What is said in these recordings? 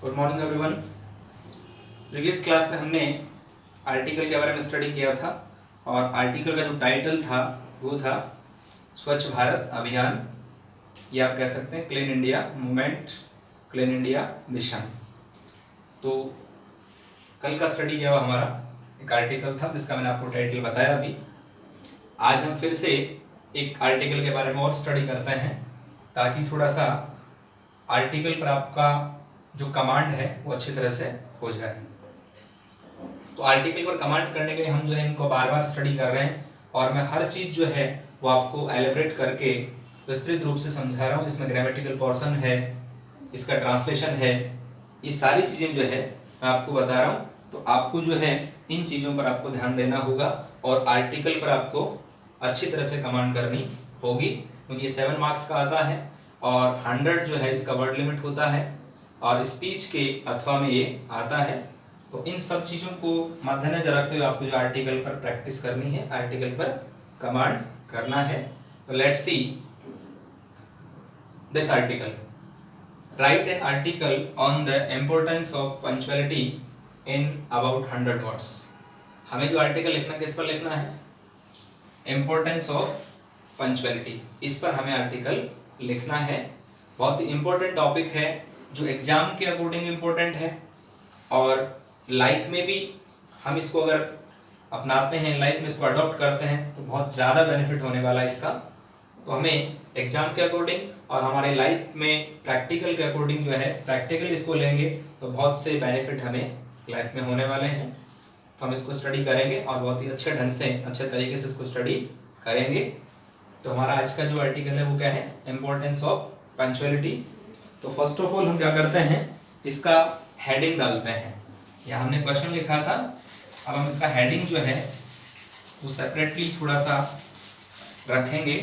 Good morning everyone. Previous class में हमने article के बारे में स्टडी किया था और आर्टिकल का जो टाइटल था वो था स्वच्छ भारत अभियान, या आप कह सकते हैं clean India movement, clean India mission. तो कल का स्टडी किया हुआ हमारा एक आर्टिकल था जिसका मैंने आपको टाइटल बताया अभी। आज हम फिर से एक आर्टिकल के बारे में और स्टडी करते हैं ताकि थोड़ा सा आर्टिकल पर आपका जो कमांड है वो अच्छी तरह से हो जाए। तो आर्टिकल पर कमांड करने के लिए हम जो है इनको बार बार स्टडी कर रहे हैं और मैं हर चीज़ जो है वो आपको एलेबरेट करके विस्तृत रूप से समझा रहा हूँ। इसमें ग्रामेटिकल पोर्शन है, इसका ट्रांसलेशन है, ये सारी चीज़ें जो है मैं आपको बता रहा हूँ। तो आपको जो है इन चीज़ों पर आपको ध्यान देना होगा और आर्टिकल पर आपको अच्छी तरह से कमांड करनी होगी, क्योंकि 7 मार्क्स का आता है और 100 जो है इसका वर्ड लिमिट होता है और स्पीच के अथवा में ये आता है। तो इन सब चीज़ों को मद्देनजर रखते हुए आपको जो आर्टिकल पर प्रैक्टिस करनी है, आर्टिकल पर कमांड करना है। तो let's see this article. Right an article on the importance of punctuality in about 100 words. हमें जो आर्टिकल लिखना किस पर लिखना है? इम्पोर्टेंस ऑफ पंक्चुअलिटी, इस पर हमें आर्टिकल लिखना है। बहुत ही इम्पोर्टेंट टॉपिक है जो एग्जाम के अकॉर्डिंग इम्पोर्टेंट है और लाइफ में भी हम इसको अगर अपनाते हैं, लाइफ में इसको अडॉप्ट करते हैं तो बहुत ज़्यादा बेनिफिट होने वाला है इसका। तो हमें एग्जाम के अकॉर्डिंग और हमारे लाइफ में प्रैक्टिकल के अकॉर्डिंग जो है प्रैक्टिकल इसको लेंगे तो बहुत से बेनिफिट हमें लाइफ में होने वाले हैं। तो हम इसको स्टडी करेंगे और बहुत ही अच्छे ढंग से, अच्छे तरीके से इसको स्टडी करेंगे। तो हमारा आज का जो आर्टिकल है वो क्या है? Importance of punctuality. तो फर्स्ट ऑफ ऑल हम क्या करते हैं, इसका हेडिंग डालते हैं। यहाँ हमने क्वेश्चन लिखा था, अब हम इसका हेडिंग जो है वो सेपरेटली थोड़ा सा रखेंगे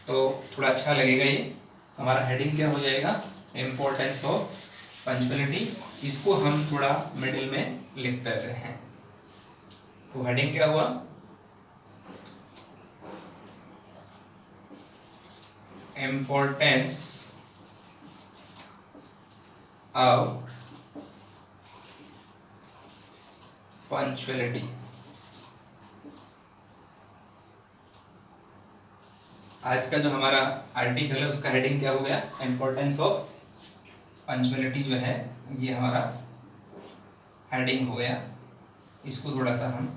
तो थोड़ा अच्छा लगेगा। ये हमारा हेडिंग क्या हो जाएगा? Importance of punctuality. इसको हम थोड़ा मिडिल में लिख देते हैं। तो हेडिंग क्या हुआ? Importance of punctuality. आज का जो हमारा आर्टिकल है उसका हेडिंग क्या हो गया? इम्पोर्टेंस ऑफ पंक्चुअलिटी जो है ये हमारा हेडिंग हो गया। इसको थोड़ा सा हम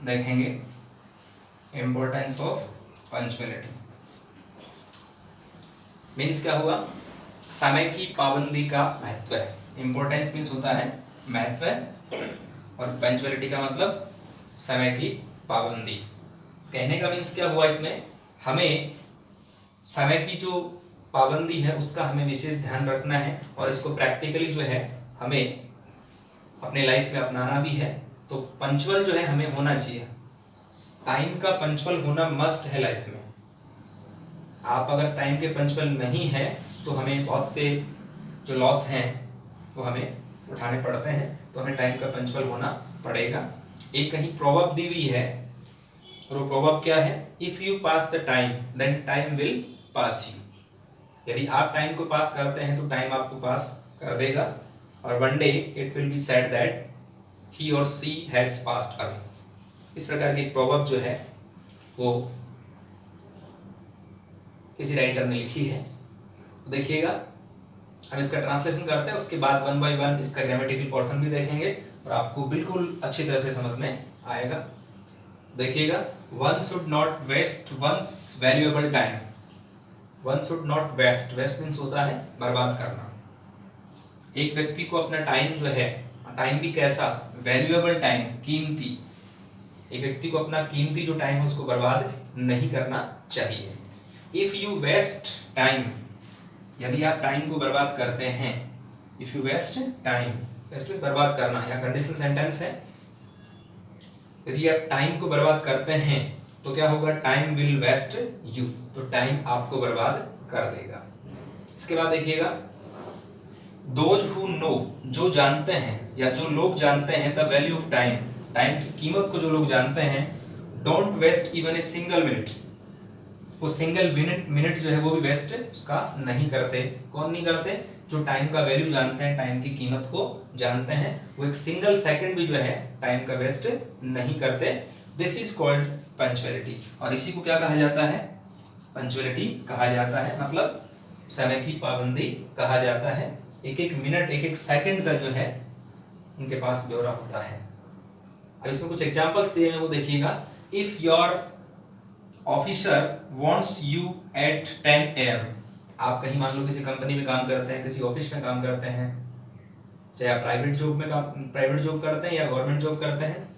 देखेंगे। इम्पोर्टेंस ऑफ पंक्चुअलिटी मीन्स क्या हुआ? समय की पाबंदी का महत्व है। इम्पोर्टेंस मीन्स होता है महत्व और पंक्चुअलिटी का मतलब समय की पाबंदी। कहने का मीन्स क्या हुआ? इसमें हमें समय की जो पाबंदी है उसका हमें विशेष ध्यान रखना है और इसको प्रैक्टिकली जो है हमें अपने लाइफ में अपनाना भी है। तो पंक्चुअल जो है हमें होना चाहिए। टाइम का पंक्चुअल होना मस्ट है लाइफ में। आप अगर टाइम के पंक्चुअल नहीं है तो हमें बहुत से जो लॉस हैं वो हमें उठाने पड़ते हैं। तो हमें टाइम का पंक्चुअल होना पड़ेगा। एक कहीं प्रोवर्ब दी हुई है और वो प्रोवर्ब क्या है? If you pass the time then time will pass you. यदि आप टाइम को पास करते हैं तो टाइम आपको पास कर देगा और one day it will be said that he और सी हैज पास्ड अवे। इस प्रकार की प्रोवर्ब जो है वो किसी राइटर ने लिखी है। देखिएगा, हम इसका ट्रांसलेशन करते हैं, उसके बाद 1 by 1 इसका ग्रामेटिकल पोर्शन भी देखेंगे और आपको बिल्कुल अच्छी तरह से समझ में आएगा। देखिएगा, one should not waste one's valuable time. One should not waste, waste means होता है बर्बाद करना। एक व्यक्ति को अपना टाइम जो है, टाइम भी कैसा? वैल्यूएबल टाइम, कीमती। एक व्यक्ति को अपना कीमती जो टाइम है उसको बर्बाद नहीं करना चाहिए। इफ यू वेस्ट टाइम, यदि आप टाइम को बर्बाद करते हैं, if you waste time, waste means बर्बाद करना या कंडीशनल सेंटेंस है। यदि आप टाइम को बर्बाद करते हैं तो क्या होगा? टाइम विल वेस्ट यू, तो टाइम आपको बर्बाद कर देगा। इसके बाद देखिएगा, दोज हु नो, जो जानते हैं या जो लोग जानते हैं the value of time, time की कीमत को जो लोग जानते हैं, don't waste even a single minute, वो सिंगल मिनट जो है वो भी वेस्ट उसका नहीं करते। कौन नहीं करते? जो टाइम का वैल्यू जानते हैं, टाइम की कीमत को जानते हैं, वो एक सिंगल सेकंड भी जो है टाइम का वेस्ट नहीं करते। This is called punctuality. और इसी को क्या कहा जाता है? पंक्चुअलिटी कहा जाता है, मतलब समय की पाबंदी कहा जाता है। एक एक मिनट, एक एक सेकंड का जो है उनके पास ब्यौरा होता है। अब इसमें कुछ एग्जांपल्स दिए हैं, वो देखिएगा। If your officer wants you at 10 AM, आप कहीं मान लो किसी कंपनी में काम करते हैं, किसी ऑफिस में काम करते हैं, चाहे आप प्राइवेट जॉब करते हैं या गवर्नमेंट जॉब करते हैं,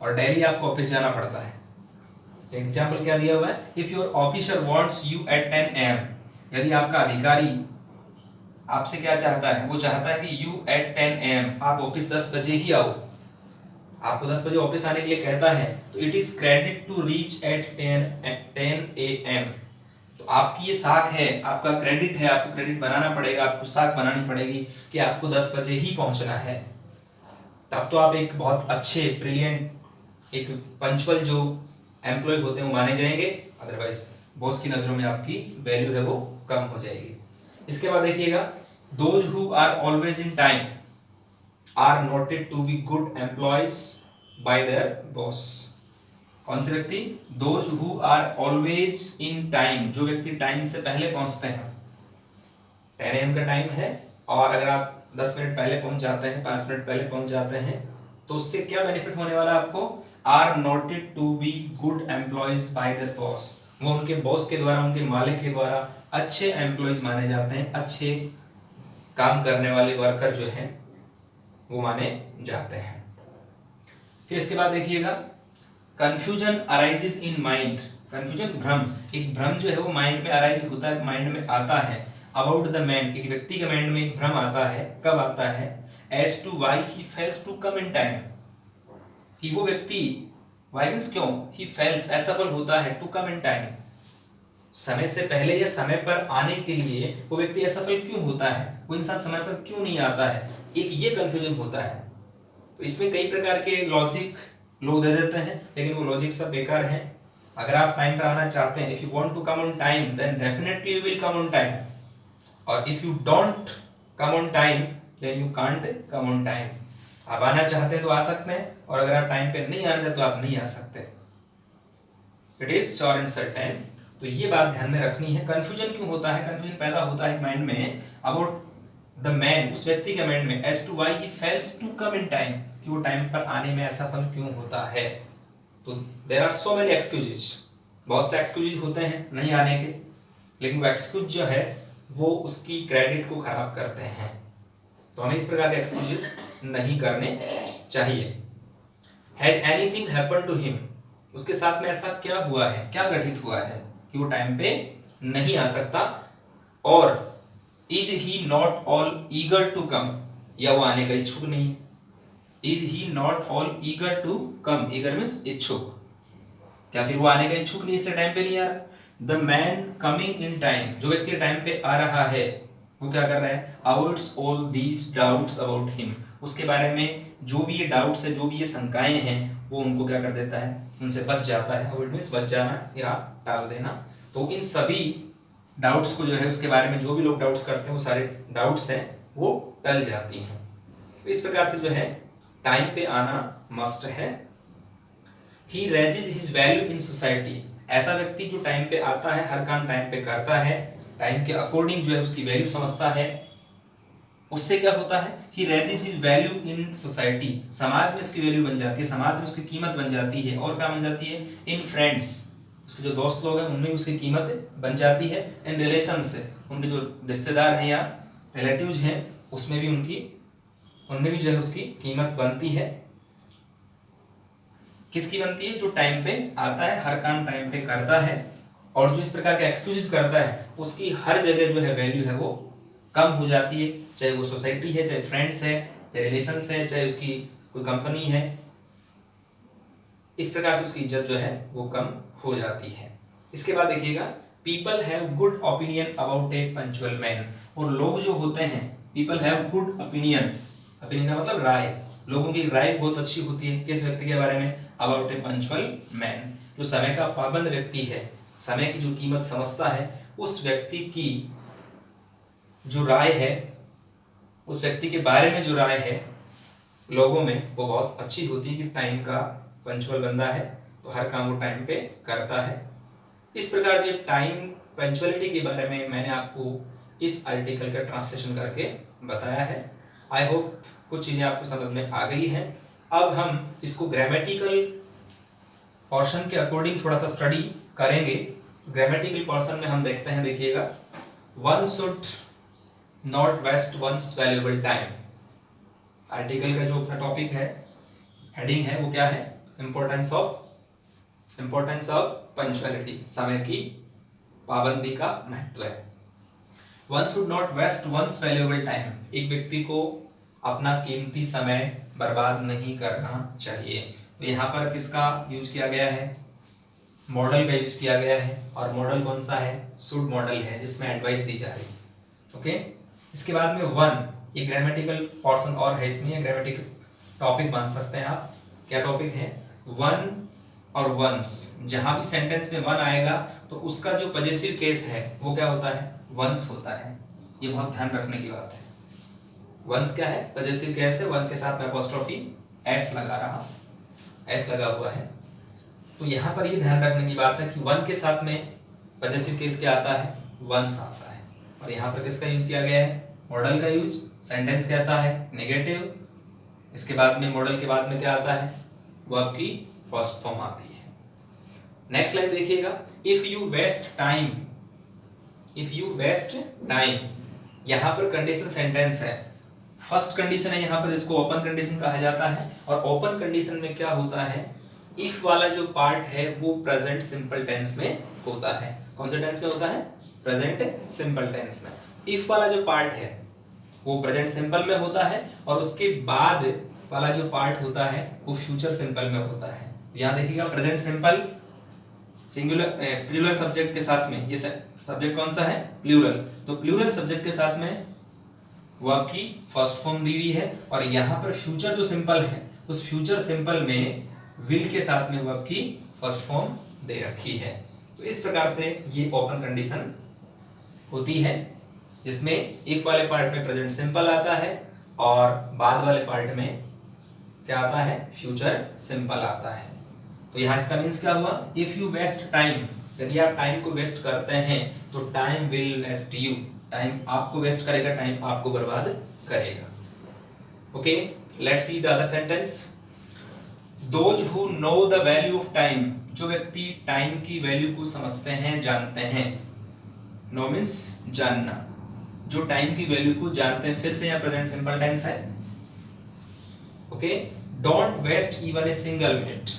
और डेली आपको ऑफिस जाना पड़ता है। एग्जाम्पल क्या दिया हुआ है? If your officer wants you at 10 AM, यदि आपका अधिकारी आपसे क्या चाहता है? वो चाहता है कि यू एट 10 AM, आप ऑफिस 10 बजे ही आओ, आपको 10 बजे ऑफिस आने के लिए कहता है, तो it is credit to reach at 10 AM। तो आपकी ये साख है, आपका क्रेडिट है, आपको क्रेडिट बनाना पड़ेगा, आपको साख बनानी पड़ेगी कि आपको 10 बजे ही पहुंचना है। तब तो आप एक बहुत अच्छे ब्रिलियंट, एक पंक्चुअल जो एम्प्लॉय होते हैं वो माने जाएंगे, अदरवाइज बॉस की नजरों में आपकी वैल्यू है वो कम हो जाएगी। इसके बाद देखिएगा, those who are always in time are noted to be good employees by their boss. कौन से व्यक्ति? Those who are always in time, जो व्यक्ति टाइम से पहले पहुंचते हैं। 10 AM का टाइम है और अगर आप 10 मिनट पहले पहुंच जाते हैं, 5 मिनट पहले पहुंच जाते हैं, तो उससे क्या बेनिफिट होने वाला है आपको? Are noted to be good employees by their boss, वो उनके बॉस के द्वारा, उनके मालिक के द्वारा अच्छे एम्प्लॉयज माने जाते हैं, अच्छे काम करने वाले वर्कर जो हैं वो माने जाते हैं। फिर इसके बाद देखिएगा, confusion arises in mind. Confusion, भ्रम, एक भ्रम जो है वो माइंड में अराइज होता है, माइंड में आता है। अबाउट द मैन, एक व्यक्ति के माइंड में एक भ्रम आता है। कब आता है? As to why he fails to come in time, कि वो व्यक्ति, व्हाई मींस क्यों, ही फेल्स असफल होता है, टू कम इन टाइम, समय से पहले या समय पर आने के लिए वो व्यक्ति असफल क्यों होता है, वो इंसान समय पर क्यों नहीं आता है, एक ये कंफ्यूजन होता है। तो इसमें कई प्रकार के लॉजिक लोग दे देते हैं, लेकिन वो लॉजिक सब बेकार है। अगर आप टाइम पर आना चाहते हैं, if you want to come on time, then definitely you will come on time, और if you don't come on time, then you can't come on time. आप आना चाहते हैं तो आ सकते हैं, और अगर आप टाइम पे नहीं आना चाहते तो आप नहीं आ सकते। It is sure and certain. तो ये बात ध्यान में रखनी है। कंफ्यूजन क्यों होता है? कंफ्यूजन पैदा होता है माइंड में अबाउट द मैन, उस व्यक्ति के माइंड में, as to why he fails to come in time, कि वो टाइम पर आने में असफल क्यों होता है। तो there are so many excuses, बहुत से एक्सक्यूजेस होते हैं नहीं आने के, लेकिन वो एक्सक्यूज जो है वो उसकी क्रेडिट को खराब करते हैं। तो हमें इस प्रकार के एक्सक्यूजेस नहीं करने चाहिए। Has anything happened to him, उसके साथ में ऐसा क्या हुआ है, क्या घटित हुआ है कि वो टाइम पे नहीं आ सकता। और is he not all eager to come, या वो आने का इच्छुक नहीं है। Is he not all eager to come, eager means इच्छुक, क्या फिर वो आने का इच्छुक नहीं, इसलिए टाइम पे नहीं आ रहा। The man coming in time, जो व्यक्ति टाइम पे आ रहा है वो क्या कर रहा है? Avoids all these doubts about him, उसके बारे में जो भी ये डाउट्स है, जो भी ये शंकाएं हैं, वो उनको क्या कर देता है, उनसे बच जाता है। अवॉइड मीन्स बच जाना या टाल देना। तो इन सभी डाउट्स को जो है, उसके बारे में जो भी लोग डाउट्स करते हैं, वो सारे डाउट्स हैं वो टल जाती हैं। तो इस प्रकार से जो है टाइम पे आना मस्ट है। He raises his value in society, ऐसा व्यक्ति जो टाइम पे आता है, हर काम टाइम पे करता है, टाइम के अकॉर्डिंग जो है उसकी वैल्यू समझता है, उससे क्या होता है? He raises his value in society, समाज में उसकी वैल्यू बन जाती है, समाज में उसकी कीमत बन जाती है। और क्या बन जाती है? इन फ्रेंड्स, उसके जो दोस्त लोग हैं उनमें भी उसकी कीमत बन जाती है। इन रिलेशन से, उनके जो रिश्तेदार हैं या रिलेटिव्स हैं उसमें भी उनमें भी जो है उसकी कीमत बनती है। किसकी बनती है? जो टाइम पे आता है, हर काम टाइम पे करता है, और जो इस प्रकार के एक्सक्यूजेस करता है उसकी हर जगह जो है वैल्यू है वो कम हो जाती है। चाहे वो सोसाइटी है, चाहे फ्रेंड्स है, चाहे रिलेशंस है, चाहे उसकी कोई कंपनी है, इस प्रकार से उसकी इज्जत जो है वो कम हो जाती है। इसके बाद देखिएगा, people have good opinion about A punctual man, और लोग जो होते हैं, people have good opinion, opinion का मतलब राय, लोगों की राय बहुत अच्छी होती है किस व्यक्ति के बारे में? अबाउट ए पंक्चुअल मैन, जो समय का पाबंद व्यक्ति है, समय की जो कीमत समझता है, उस व्यक्ति की जो राय है, उस व्यक्ति के बारे में जो राय है लोगों में, वो बहुत अच्छी होती है कि टाइम का पंचुअल बंदा है, तो हर काम वो टाइम पे करता है। इस प्रकार जो टाइम पंचुअलिटी के बारे में मैंने आपको इस आर्टिकल का ट्रांसलेशन करके बताया है। आई होप कुछ चीज़ें आपको समझ में आ गई हैं। अब हम इसको ग्रामेटिकल पोर्शन के अकॉर्डिंग थोड़ा सा स्टडी करेंगे। ग्रामेटिकल पोर्शन में हम देखते हैं, देखिएगा, one should not waste one's valuable time. Article का जो अपना टॉपिक है, हेडिंग है, वो क्या है? इम्पोर्टेंस ऑफ पंक्चुअलिटी, समय की पाबंदी का महत्व है। One should not waste one's valuable time, एक व्यक्ति को अपना कीमती समय बर्बाद नहीं करना चाहिए। तो यहाँ पर किसका यूज किया गया है? मॉडल का यूज किया गया है, और मॉडल कौन सा है? शुड मॉडल है, जिसमें एडवाइस दी जा रही है। ओके, इसके बाद में वन, ये ग्रामेटिकल पोर्शन और है, इसमें ग्रामेटिकल टॉपिक मान सकते हैं आप। क्या टॉपिक है? वन और वंस। जहां भी सेंटेंस में वन आएगा तो उसका जो पॉजेसिव केस है वो क्या होता है? वंस होता है। ये बहुत ध्यान रखने की बात है। वंस क्या है? पॉजेसिव केस है। वन के साथ में अपोस्ट्रोफी एस लगा हुआ है। तो यहाँ पर ये ध्यान रखने की बात है कि वन के साथ में पॉजेसिव केस क्या आता है? वंस आता है। और यहाँ पर किसका यूज किया गया है? मॉडल का यूज। सेंटेंस कैसा है? नेगेटिव। इसके बाद में मॉडल के बाद में क्या आता है? वो आपकी फर्स्ट फॉर्म आती है। नेक्स्ट लाइन देखिएगा, इफ यू वेस्ट टाइम, यहाँ पर कंडीशन सेंटेंस है। फर्स्ट कंडीशन है यहाँ पर, जिसको ओपन कंडीशन कहा जाता है। और ओपन कंडीशन में क्या होता है? इफ वाला जो पार्ट है वो प्रेजेंट सिंपल टेंस में होता है। कौन से टेंस में होता है? प्रेजेंट सिंपल टेंस में। इफ वाला जो पार्ट है वो प्रेजेंट सिंपल में होता है, और उसके बाद वाला जो पार्ट होता है वो फ्यूचर सिंपल में होता है। यहाँ देखिएगा, present simple singular plural subject के साथ में, ये सब्जेक्ट कौन सा है? प्लूरल। तो प्लूरल सब्जेक्ट के साथ में वो आपकी फर्स्ट फॉर्म दी हुई है। और यहाँ पर फ्यूचर जो सिंपल है, उस फ्यूचर सिंपल में विल के साथ में वो आपकी फर्स्ट फॉर्म दे रखी है। तो इस प्रकार से ये ओपन कंडीशन होती है, जिसमें इफ वाले पार्ट में प्रेजेंट सिंपल आता है और बाद वाले पार्ट में क्या आता है? फ्यूचर सिंपल आता है। तो यहाँ इसका मीन्स क्या हुआ? इफ यू वेस्ट टाइम, यदि आप टाइम को वेस्ट करते हैं तो time will waste you, time आपको वेस्ट करेगा, टाइम आपको बर्बाद करेगा। Okay, let's see the other sentence. Those who know the value of time, जो व्यक्ति टाइम की वैल्यू को समझते हैं, जानते हैं। नो मीन्स जानना, जो टाइम की वैल्यू को जानते हैं। फिर से यहाँ प्रेजेंट सिंपल टेंस है। Okay, don't waste even a single minute,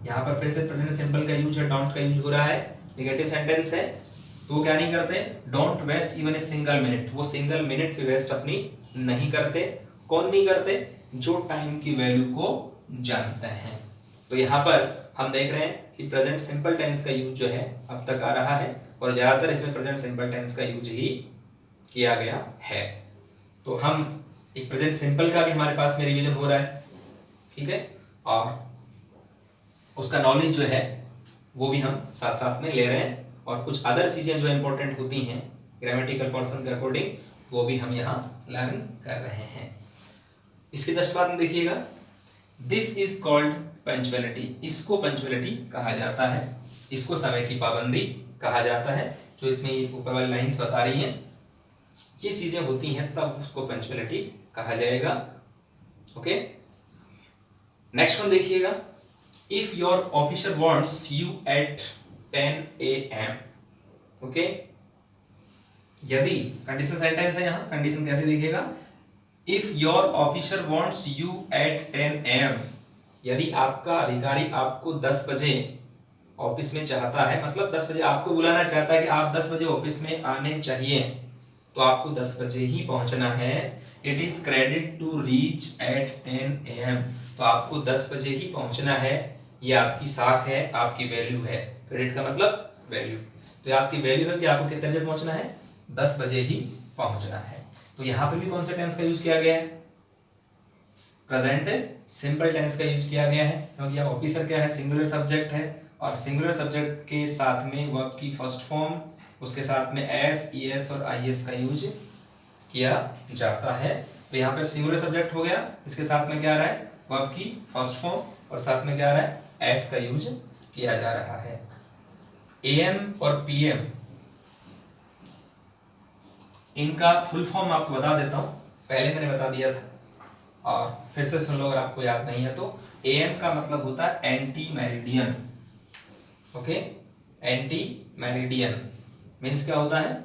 यहाँ पर फिर से प्रेजेंट सिंपल का यूज है, डोंट का यूज हो रहा है। नेगेटिव सेंटेंस है, तो वो क्या नहीं करते? Don't waste even a single minute, वो सिंगल मिनट भी वेस्ट अपनी नहीं करते। कौन नहीं करते? जो टाइम की वैल्यू को जानते हैं। तो यहाँ पर हम देख रहे हैं कि प्रेजेंट सिंपल टेंस का यूज जो है अब तक आ रहा है, और ज्यादातर इसमें प्रेजेंट सिंपल टेंस का यूज ही किया गया है। तो हम एक प्रेजेंट सिंपल का भी हमारे पास में रिवीजन हो रहा है, ठीक है, और उसका नॉलेज जो है वो भी हम साथ साथ में ले रहे हैं। और कुछ अदर चीजें जो इंपॉर्टेंट होती हैं ग्रामेटिकल पोर्शन के अकॉर्डिंग, वो भी हम यहाँ लर्न कर रहे हैं। इसके जस्ट बाद में देखिएगा, दिस इज कॉल्ड पंक्चुअलिटी, इसको पंक्चुअलिटी कहा जाता है, इसको समय की पाबंदी कहा जाता है। जो इसमें ये ऊपर वाली लाइन्स बता रही हैं, ये चीजें होती हैं, तब उसको पंक्चुअलिटी कहा जाएगा। ओके, नेक्स्ट वन देखिएगा, if your officer wants you at 10 AM, okay, यदि, कंडीशन सेंटेंस है यहाँ, कंडीशन कैसे देखिएगा? If your officer wants you at 10 AM, यदि आपका अधिकारी आपको 10 बजे ऑफिस में चाहता है, मतलब 10 बजे आपको बुलाना चाहता है कि आप 10 बजे ऑफिस में आने चाहिए, तो आपको 10 बजे ही पहुंचना है। It is credit to reach at 10 AM, तो आपको 10 बजे ही पहुंचना है। ये आपकी साख है, आपकी वैल्यू है। क्रेडिट का मतलब वैल्यू, तो ये आपकी वैल्यू है कि आपको कितने बजे पहुंचना है? 10 बजे ही पहुंचना है। तो यहाँ पे भी कौन सा टेंस का यूज किया गया है? प्रेजेंट सिंपल टेंस का यूज किया गया है, क्योंकि यहाँ ऑफिसर क्या है? सिंगुलर सब्जेक्ट है, और सिंगुलर सब्जेक्ट के साथ में वर्ब की फर्स्ट फॉर्म, उसके साथ में एस, ईएस और आईएस का यूज किया जाता है। तो यहाँ पर सिंगुलर सब्जेक्ट हो गया, इसके साथ में क्या आ रहा है, वर्ब की फर्स्ट फॉर्म और साथ में क्या आ रहा है, एस का यूज किया जा रहा है। एएम और पीएम, इनका फुल फॉर्म आपको बता देता हूँ, पहले मैंने बता दिया था और फिर से सुन लो अगर आपको याद नहीं है तो। एएम का मतलब होता है anti meridian. Okay, anti meridian means क्या होता है,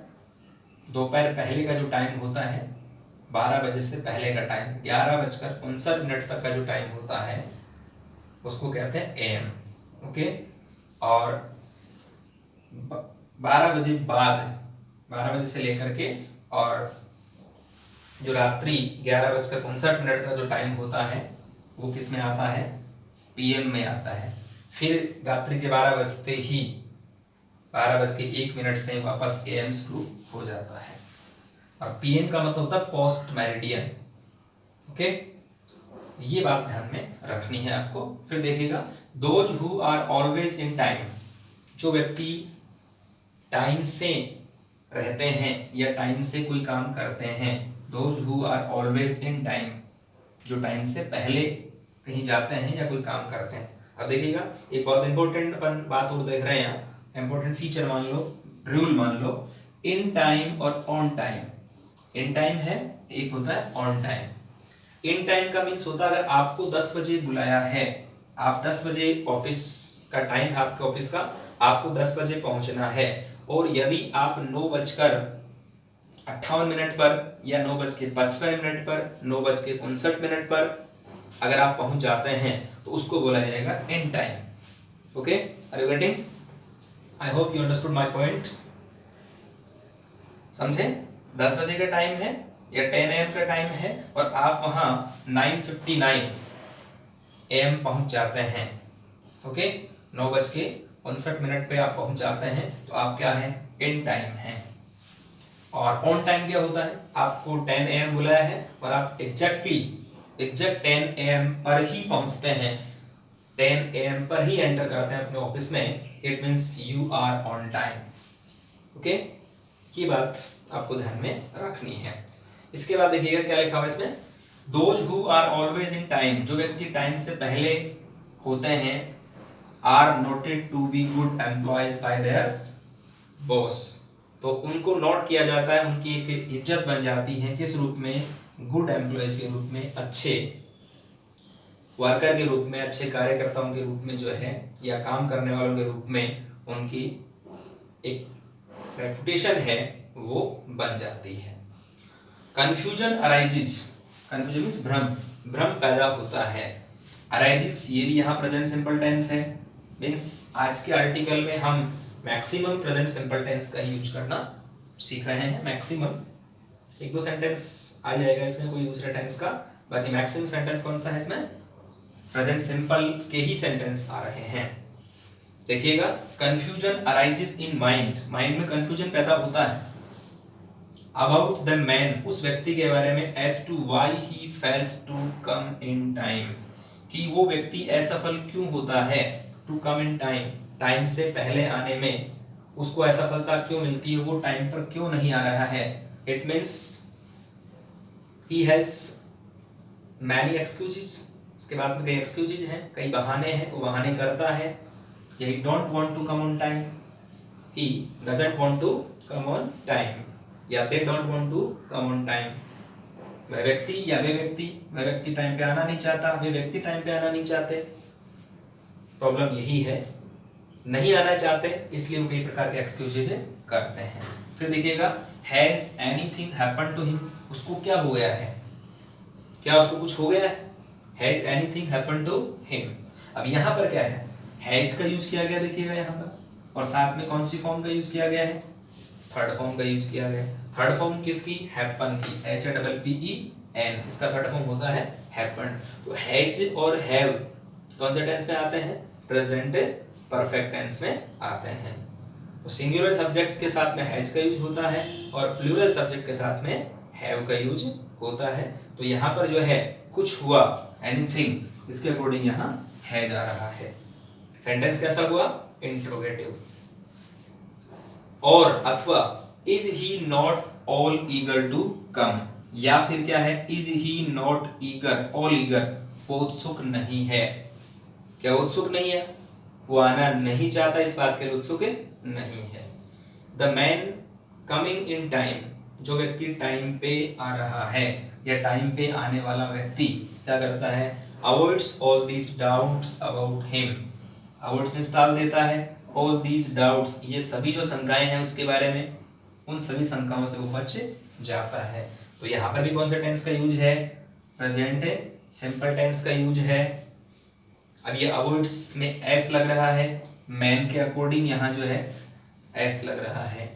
दोपहर पहले का जो टाइम होता है, 12 बजे से पहले का टाइम, 11:59 तक का जो टाइम होता है उसको कहते हैं एएम। ओके, और 12 बजे बाद, 12 बजे से लेकर के और जो रात्रि 11:59 का जो टाइम होता है वो किस में आता है, पीएम में आता है। फिर रात्रि के 12 बजते ही 12:01 से वापस एएम शुरू हो जाता है। और पीएम का मतलब होता है पोस्ट मेरिडियन। ओके, ये बात ध्यान में रखनी है आपको। फिर देखिएगा, those who are always in time, जो व्यक्ति टाइम से रहते हैं या टाइम से कोई काम करते हैं, those who are always in time, जो टाइम से पहले कहीं जाते हैं या कोई काम करते हैं। अब देखिएगा, एक बहुत इंपॉर्टेंट अपन बात और देख रहे हैं यहाँ, इंपॉर्टेंट फीचर मान लो, रूल मान लो, इन टाइम और ऑन टाइम। इन टाइम है, एक होता है ऑन टाइम। इन टाइम का मीन्स होता है अगर आपको 10 बजे बुलाया है, आप 10 बजे ऑफिस का टाइम है आपके ऑफिस का, आपको 10 बजे पहुंचना है, और यदि आप 9:58 पर या 9:55 पर, 9:59 पर अगर आप पहुंच जाते हैं तो उसको बोला जाएगा in time. Okay, are you getting? I hope you understood my point. समझे? 10 बजे का टाइम है या 10 AM का टाइम है और आप वहां 9:59 AM पहुंच जाते हैं। ओके, 9:59 पे आप पहुंच जाते हैं तो आप क्या है, इन टाइम है। और ऑन टाइम क्या होता है, आपको 10 AM बुलाया है और आप एग्जैक्ट 10 AM पर ही पहुंचते हैं, 10 AM पर ही एंटर करते हैं अपने ऑफिस में, it means you are on time. Okay, ये बात आपको ध्यान में रखनी है। इसके बाद देखिएगा क्या लिखा हुआ है इसमें, those who are always in time, जो व्यक्ति टाइम से पहले होते हैं, are noted to be good employees by their boss, तो उनको नोट किया जाता है, उनकी एक इज्जत बन जाती है, किस रूप में, गुड एम्प्लॉयज के रूप में, अच्छे वर्कर के रूप में, अच्छे कार्यकर्ताओं के रूप में जो है, या काम करने वालों के रूप में उनकी एक रेपुटेशन है वो बन जाती है। कंफ्यूजन अराइजिज, कंफ्यूजन मीन्स भ्रम, भ्रम पैदा होता है। अराइजिज ये भी यहाँ प्रेजेंट सिंपल टेंस है, मीन्स आज के आर्टिकल में हम मैक्सिमम प्रेजेंट सिंपल टेंस का यूज करना सीख रहे हैं। मैक्सिमम, एक दो सेंटेंस आ जाएगा इसमें कोई दूसरे टेंस का, बाकी मैक्सिमम सेंटेंस कौन सा है इसमें, प्रेजेंट सिंपल के ही सेंटेंस आ रहे हैं। देखिएगा, confusion arises in mind, mind में कंफ्यूजन पैदा होता है, अबाउट द मैन, उस व्यक्ति के बारे में, as to why he fails to come in time, कि वो व्यक्ति असफल क्यों होता है, to come in time, time से पहले आने में उसको असफलता क्यों मिलती है, वो टाइम पर क्यों नहीं आ रहा है। It means he has many excuses, उसके बाद में कई एक्सक्यूजेज हैं, कई बहाने हैं, वो बहाने करता है। He don't want to come on time, he doesn't want to come on time, या they don't want to come on time. वह व्यक्ति या वे व्यक्ति, वह व्यक्ति टाइम पे आना नहीं चाहता, वे व्यक्ति टाइम पे आना नहीं चाहते। प्रॉब्लम यही है, नहीं आना चाहते, इसलिए वो कई प्रकार के एक्सक्यूजेज करते हैं। फिर देखिएगा, has anything happened to him, उसको क्या हो गया है, क्या उसको कुछ हो गया है, has anything happened to him. अब यहाँ पर क्या है, हैज का यूज किया गया, देखिएगा यहाँ पर, और साथ में कौन सी फॉर्म का यूज किया गया है, थर्ड फॉर्म का यूज किया गया है। थर्ड फॉर्म किसकी, हैपन की, HAPPEN, इसका थर्ड फॉर्म होता है हैपन। तो हैज और हैव कौन से टेंस में आते हैं, प्रेजेंट परफेक्ट टेंस में आते हैं। तो सिंगुलर सब्जेक्ट के साथ में हैज का यूज होता है और प्लूरल सब्जेक्ट के साथ में हैव का यूज होता है। तो यहाँ पर जो है कुछ हुआ, एनीथिंग, इसके अकॉर्डिंग यहाँ हैज आ रहा है। सेंटेंस कैसा हुआ, इंट्रोगेटिव। और अथवा is he not all eager to come, या फिर क्या है, is he not eager, all eager, वो उत्सुक नहीं है। क्या उत्सुक नहीं है, वो आना नहीं चाहता, इस बात के लिए उत्सुक नहीं है। The man coming in time, जो व्यक्ति टाइम पे आ रहा है या टाइम पे आने वाला व्यक्ति क्या करता है, avoids all these doubts about him, avoids means टाल देता है, ऑल दीज डाउट्स, ये सभी जो शंकाएं हैं उसके बारे में, उन सभी शंकाओं से वो बच जाता है। तो यहाँ पर भी कौन सा टेंस का यूज है, प्रेजेंट सिंपल टेंस का यूज है। अब ये अवॉइड्स में एस लग रहा है, मैन के अकॉर्डिंग यहाँ जो है एस लग रहा है।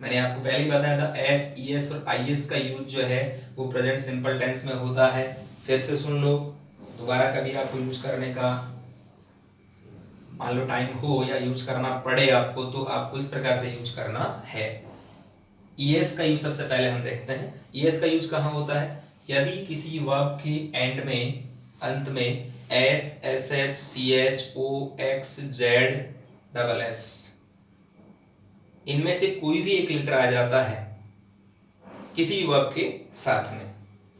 मैंने आपको पहले ही बताया था एस, ईएस और आईएस का यूज जो है वो प्रेजेंट सिंपल टेंस में होता है। फिर से सुन लो, दोबारा कभी आपको यूज करने का मान लो टाइम हो या यूज करना पड़े आपको, तो आपको इस प्रकार से यूज करना है। ईएस का यूज सबसे पहले हम देखते हैं। ईएस का यूज कहाँ होता है, यदि किसी वर्ब के एंड में, अंत में S, S H, C H, O, X, Z, double S, इनमें से कोई भी एक लेटर आ जाता है किसी भी वर्ब के साथ में,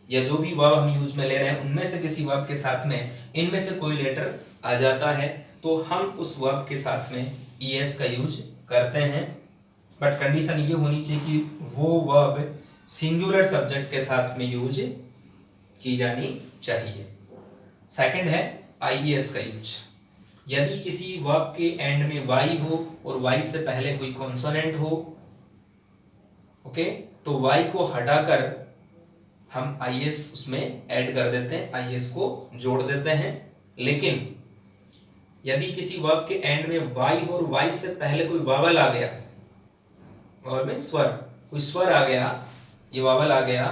या जो भी वर्ब हम यूज में ले रहे हैं उनमें से किसी वर्ब के साथ में इनमें से कोई लेटर आ जाता है, तो हम उस वर्ब के साथ में ईएस का यूज करते हैं। बट कंडीशन ये होनी चाहिए कि वो वर्ब सिंगुलर सब्जेक्ट के साथ में यूज की जानी चाहिए। सेकंड है आईईएस का यूज। यदि किसी वर्ब के एंड में वाई हो और वाई से पहले कोई कॉन्सोनेंट हो, ओके, तो वाई को हटाकर हम आईएस उसमें ऐड कर देते हैं, आईएस को जोड़ देते हैं। लेकिन यदि किसी वर्ब के एंड में वाई हो और वाई से पहले कोई वावल आ गया, वावल में स्वर, कोई स्वर आ गया, ये वावल आ गया,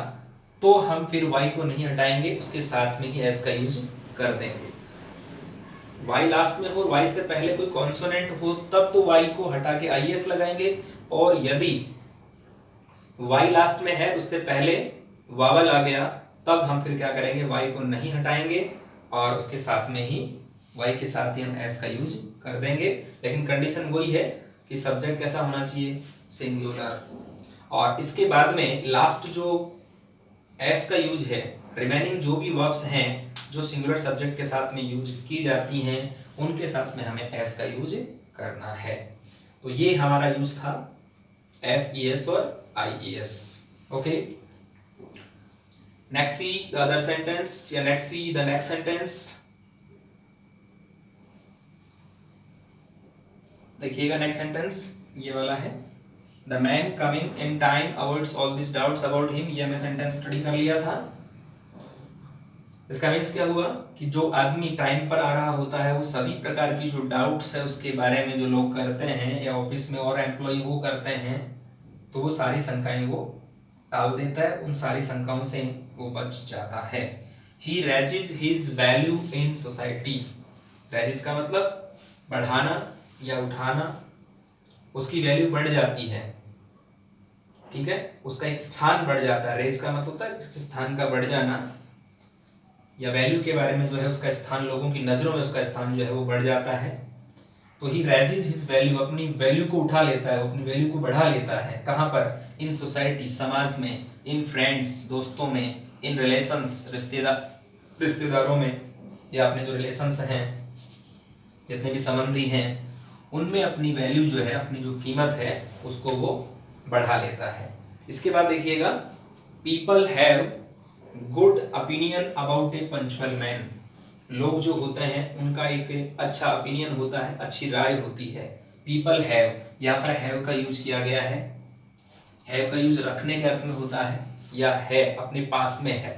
तो हम फिर वाई को नहीं हटाएंगे, उसके साथ में ही एस का यूज कर देंगे। वाई लास्ट में हो और वाई से पहले कोई कॉन्सोनेंट हो तब तो वाई को हटा के आईएस लगाएंगे, और यदि वाई लास्ट में है उससे पहले वावल आ गया तब हम फिर क्या करेंगे, वाई को नहीं हटाएंगे और उसके साथ में ही वाई के साथ ही हम एस का यूज कर देंगे। लेकिन कंडीशन वही है कि सब्जेक्ट कैसा होना चाहिए, सिंगुलर। और इसके बाद में लास्ट जो एस का यूज है, रिमेनिंग जो भी वर्ब्स हैं जो सिंगुलर सब्जेक्ट के साथ में यूज की जाती हैं उनके साथ में हमें एस का यूज करना है। तो ये हमारा यूज था एस, ईएस और IES. Okay, next see the other sentence, या next see the next sentence. देखिएगा नेक्स्ट सेंटेंस ये वाला है, the man coming in time avoids all this doubts about him. ये मैं सेंटेंस स्टडी कर लिया था। इसका मीन्स क्या हुआ कि जो आदमी टाइम पर आ रहा होता है वो सभी प्रकार की जो डाउट्स है उसके बारे में जो लोग करते हैं या ऑफिस में और एम्प्लॉय वो करते हैं, तो वो सारी शंकाएं वो टाल देता है, उन सारी शंकाओं से वो बच जाता है। ही रेजिज हिज वैल्यू इन सोसाइटी। रेजिज का मतलब बढ़ाना या उठाना, उसकी वैल्यू बढ़ जाती है, ठीक है, उसका एक स्थान बढ़ जाता है। रेज का मतलब होता है स्थान का बढ़ जाना, या वैल्यू के बारे में जो है उसका स्थान, लोगों की नजरों में उसका स्थान जो है वो बढ़ जाता है। तो ही रेजिज हिज वैल्यू, अपनी वैल्यू को उठा लेता है, अपनी वैल्यू को बढ़ा लेता है। कहाँ पर, इन सोसाइटी, समाज में, इन फ्रेंड्स, दोस्तों में, इन रिलेशंस, रिश्तेदारों में, या अपने जो रिलेशंस हैं, जितने भी संबंधी हैं, उनमें अपनी वैल्यू जो है, अपनी जो कीमत है उसको वो बढ़ा लेता है। इसके बाद देखिएगा, people have good opinion about A punctual man. लोग जो होते हैं उनका एक अच्छा ओपिनियन होता है, अच्छी राय होती है। पीपल हैव, यहाँ पर हैव का यूज किया गया है। हैव का यूज रखने के अर्थ में होता है, या है अपने पास में है।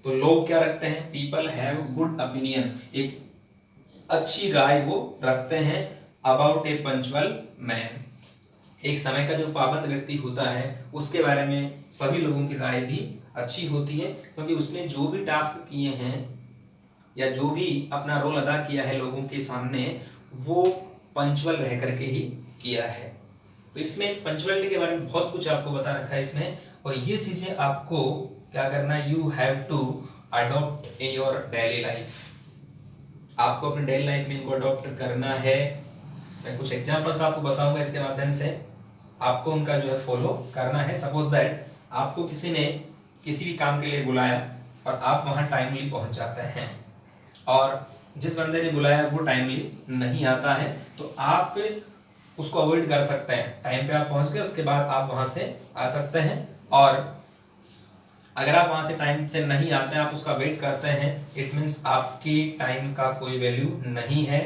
तो लोग क्या रखते हैं, पीपल हैव गुड ओपिनियन, एक अच्छी राय वो रखते हैं अबाउट ए पंक्चुअल मैन। एक समय का जो पाबंद व्यक्ति होता है उसके बारे में सभी लोगों की राय भी अच्छी होती है, क्योंकि उसने जो भी टास्क किए हैं या जो भी अपना रोल अदा किया है लोगों के सामने, वो पंक्चुअल रह करके ही किया है। तो इसमें पंक्चुअलिटी के बारे में बहुत कुछ आपको बता रखा है इसमें, और ये चीजें आपको क्या करना है, you have to adopt in your daily life. आपको अपने डेली लाइफ में इनको अडॉप्ट करना है, मैं कुछ एग्जांपल्स आपको बताऊंगा, इसके माध्यम से आपको उनका जो है फॉलो करना है। सपोज दैट आपको किसी ने किसी भी काम के लिए बुलाया और आप वहाँ टाइमली पहुँच जाते हैं, और जिस बंदे ने बुलाया वो टाइमली नहीं आता है, तो आप उसको अवॉइड कर सकते हैं। टाइम पे आप पहुँच गए, उसके बाद आप वहाँ से आ सकते हैं। और अगर आप वहाँ से टाइम से नहीं आते हैं, आप उसका वेट करते हैं, इट मीन्स आपकी टाइम का कोई वैल्यू नहीं है।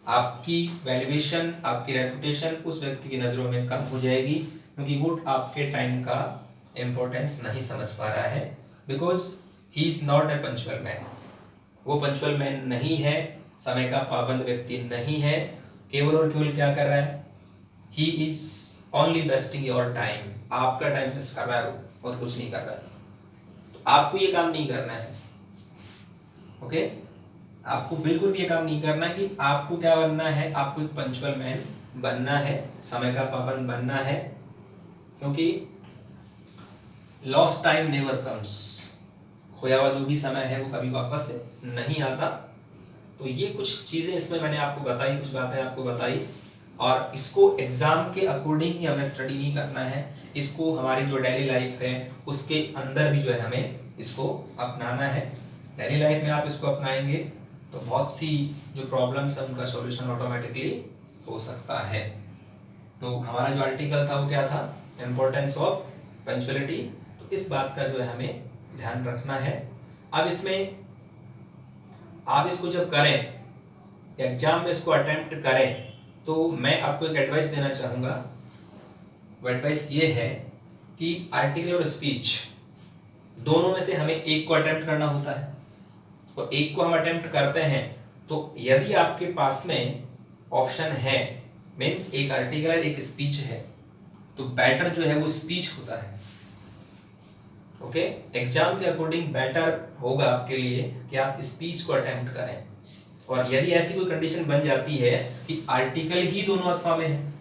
आपकी वैल्यूएशन, आपकी रेपुटेशन उस व्यक्ति की नज़रों में कम हो जाएगी, क्योंकि वो आपके टाइम का इम्पोर्टेंस नहीं समझ पा रहा है, because he is not a punctual man. वो पंचुअल मैन नहीं है, समय का पाबंद व्यक्ति नहीं है। केवल और केवल क्या कर रहा है, he is only wasting your time. आपका टाइम वेस्ट कर रहा है वो, और कुछ नहीं कर रहा है। तो आपको ये काम नहीं करना है, ओके? आपको बिल्कुल भी ये काम नहीं करना है। कि आपको क्या बनना है, आपको एक पंचुअल मैन बनना है, समय का पाबंद बनना है, क्योंकि लॉस्ट टाइम नेवर कम्स। खोया हुआ जो भी समय है वो कभी वापस नहीं आता। तो ये कुछ चीज़ें इसमें मैंने आपको बताई, कुछ बातें आपको बताई, और इसको एग्जाम के अकॉर्डिंग ही हमें स्टडी नहीं करना है। इसको हमारी जो डेली लाइफ है उसके अंदर भी जो है हमें इसको अपनाना है। डेली लाइफ में आप इसको अपनाएंगे तो बहुत सी जो प्रॉब्लम्स है उनका सॉल्यूशन ऑटोमेटिकली हो सकता है। तो हमारा जो आर्टिकल था वो क्या था, इम्पोर्टेंस ऑफ पंचुअलिटी। तो इस बात का जो है हमें ध्यान रखना है। अब इसमें आप इसको जब करें, एग्जाम में इसको अटेम्प्ट करें, तो मैं आपको एक एडवाइस देना चाहूँगा। वो एडवाइस ये है कि आर्टिकल और स्पीच दोनों में से हमें एक को अटेम्प्ट करना होता है, और एक को हम अटेम्प्ट करते हैं तो यदि आपके पास में ऑप्शन है, मीन्स एक आर्टिकल है एक स्पीच है, तो बेटर जो है वो स्पीच होता है। ओके, एग्जाम के अकॉर्डिंग बेटर होगा आपके लिए कि आप स्पीच को अटेम्प्ट करें। और यदि ऐसी कोई कंडीशन बन जाती है कि आर्टिकल ही दोनों अथवा में है,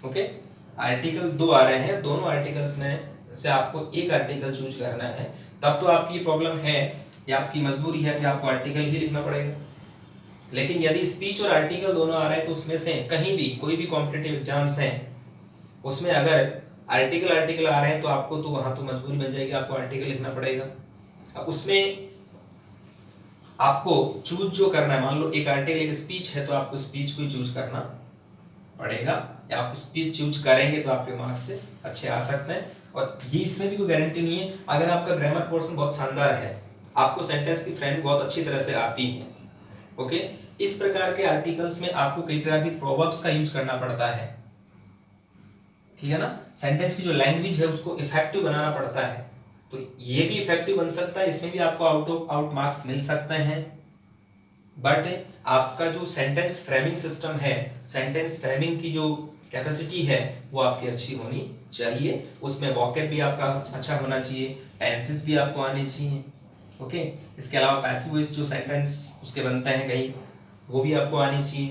ओके, आर्टिकल दो आ रहे हैं, दोनों आर्टिकल्स में से आपको एक आर्टिकल चूज करना है, तब तो आपकी प्रॉब्लम है या आपकी मजबूरी है कि आपको आर्टिकल ही लिखना पड़ेगा। लेकिन यदि स्पीच और आर्टिकल दोनों आ रहे हैं तो उसमें से कहीं भी कोई भी कॉम्पिटिटिव एग्जाम्स हैं उसमें अगर आर्टिकल आ रहे हैं तो आपको तो वहां तो मजबूरी बन जाएगी, आपको आर्टिकल लिखना पड़ेगा। अब उसमें आपको चूज जो करना है, मान लो एक आर्टिकल एक स्पीच है तो आपको स्पीच को ही चूज करना पड़ेगा, या आप स्पीच चूज करेंगे तो आपके मार्क्स से अच्छे आ सकते हैं। और ये इसमें भी कोई गारंटी नहीं है। अगर आपका ग्रामर पोर्शन बहुत शानदार है, आपको सेंटेंस की फ्रेम बहुत अच्छी तरह से आती है, ओके, इस प्रकार के आर्टिकल्स में आपको कई तरह की प्रोवर्ब्स का यूज करना पड़ता है, ठीक है ना। सेंटेंस की जो लैंग्वेज है उसको इफेक्टिव बनाना पड़ता है, तो ये भी इफेक्टिव बन सकता है, इसमें भी आपको आउट ऑफ आउट मार्क्स मिल सकते हैं। बट आपका जो सेंटेंस फ्रेमिंग सिस्टम है, सेंटेंस फ्रेमिंग की जो कैपेसिटी है वो आपकी अच्छी होनी चाहिए। उसमें वोकैब भी आपका अच्छा होना चाहिए, टेंसेस भी आपको आनी चाहिए, ओके। इसके अलावा पैसिव वॉइस जो सेंटेंस उसके बनते हैं कहीं, वो भी आपको आनी चाहिए।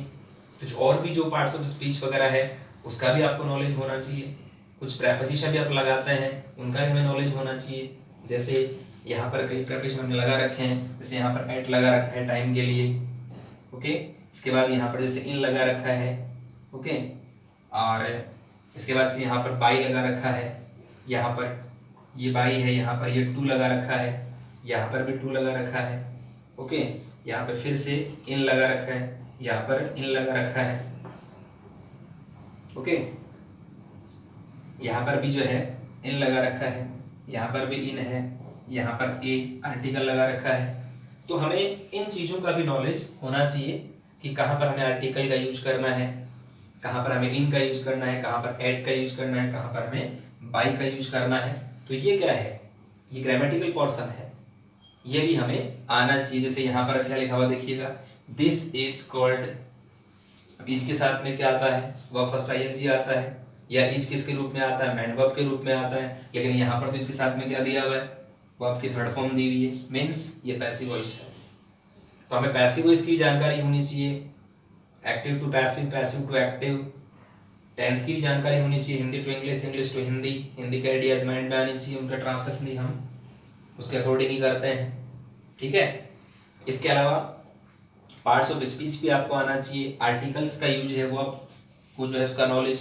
कुछ और भी जो पार्ट्स ऑफ स्पीच वगैरह है उसका भी आपको नॉलेज होना चाहिए। कुछ प्रेपोजिशन भी आप लगाते हैं उनका भी हमें नॉलेज होना चाहिए। जैसे यहाँ पर कई प्रेपोजिशन हमने लगा रखे हैं, जैसे यहाँ पर एट लगा रखा है टाइम के लिए, ओके। इसके बाद यहाँ पर जैसे इन लगा रखा है, ओके, और इसके बाद से यहाँ पर बाई लगा रखा है, यहाँ पर ये बाई है, यहाँ पर ये टू लगा रखा है, यहाँ पर भी टू लगा रखा है, ओके। यहाँ पर फिर से इन लगा रखा है, यहाँ पर इन लगा रखा है, ओके। यहाँ पर भी जो है इन लगा रखा है, यहाँ पर भी इन है, यहाँ पर ए आर्टिकल लगा रखा है। तो हमें इन चीज़ों का भी नॉलेज होना चाहिए कि कहाँ पर हमें आर्टिकल का यूज करना है, कहाँ पर हमें इन का यूज करना है, कहाँ पर एट का यूज करना है, कहाँ पर हमें बाई का यूज करना है। तो ये क्या है, ये ग्रामेटिकल पोर्शन है, ये भी हमें आना चाहिए। जैसे यहाँ पर क्या लिखा हुआ देखिएगा, दिस इज कॉल्ड, अब इज के साथ में क्या आता है, वर्ब फर्स्ट आईएनजी आता है, या इज किसके रूप में आता है, मैन वर्ब के रूप में आता है। लेकिन यहाँ पर तो इसके साथ में क्या दिया हुआ है, वर्ब की थर्ड फॉर्म दी हुई है, मीन्स ये पैसिव वॉइस है। तो हमें पैसिव वॉइस की जानकारी होनी चाहिए, active to passive, passive to active, tense की भी जानकारी होनी चाहिए, Hindi to English, English to Hindi, Hindi के आइडियाज माइंड में आनी चाहिए, उनका ट्रांसलेशन भी हम उसके अकॉर्डिंग ही करते हैं, ठीक है। इसके अलावा पार्ट्स ऑफ स्पीच भी आपको आना चाहिए, आर्टिकल्स का यूज है वो आप वो जो है उसका नॉलेज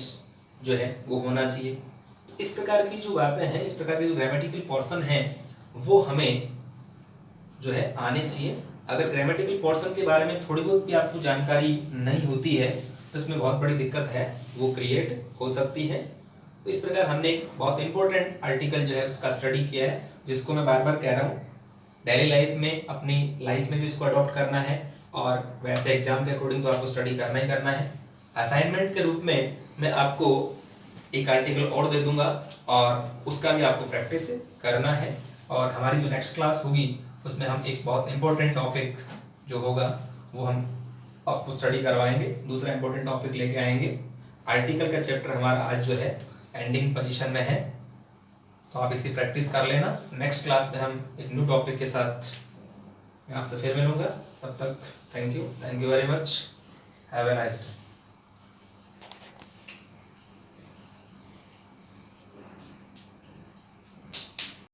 जो है वो होना चाहिए। तो इस प्रकार की जो बातें हैं, इस प्रकार के जो ग्रामेटिकल पोर्शन हैं वो हमें जो है आने चाहिए। अगर ग्रामेटिकल पोर्शन के बारे में थोड़ी बहुत भी आपको जानकारी नहीं होती है तो इसमें बहुत बड़ी दिक्कत है वो क्रिएट हो सकती है। तो इस प्रकार हमने एक बहुत इंपॉर्टेंट आर्टिकल जो है उसका स्टडी किया है, जिसको मैं बार बार कह रहा हूँ डेली लाइफ में, अपनी लाइफ में भी इसको अडॉप्ट करना है और वैसे एग्जाम के अकॉर्डिंग तो आपको स्टडी करना ही करना है। असाइनमेंट के रूप में मैं आपको एक आर्टिकल और दे दूंगा और उसका भी आपको प्रैक्टिस करना है। और हमारी जो नेक्स्ट क्लास होगी उसमें हम एक बहुत इंपॉर्टेंट टॉपिक जो होगा वो हम आपको स्टडी करवाएंगे, दूसरा इंपॉर्टेंट टॉपिक लेके आएंगे। आर्टिकल का चैप्टर हमारा आज जो है एंडिंग पोजीशन में है, तो आप इसकी प्रैक्टिस कर लेना। नेक्स्ट क्लास में हम एक न्यू टॉपिक के साथ मैं आपसे फिर मिलूंगा। तब तक thank you very much, have a nice day.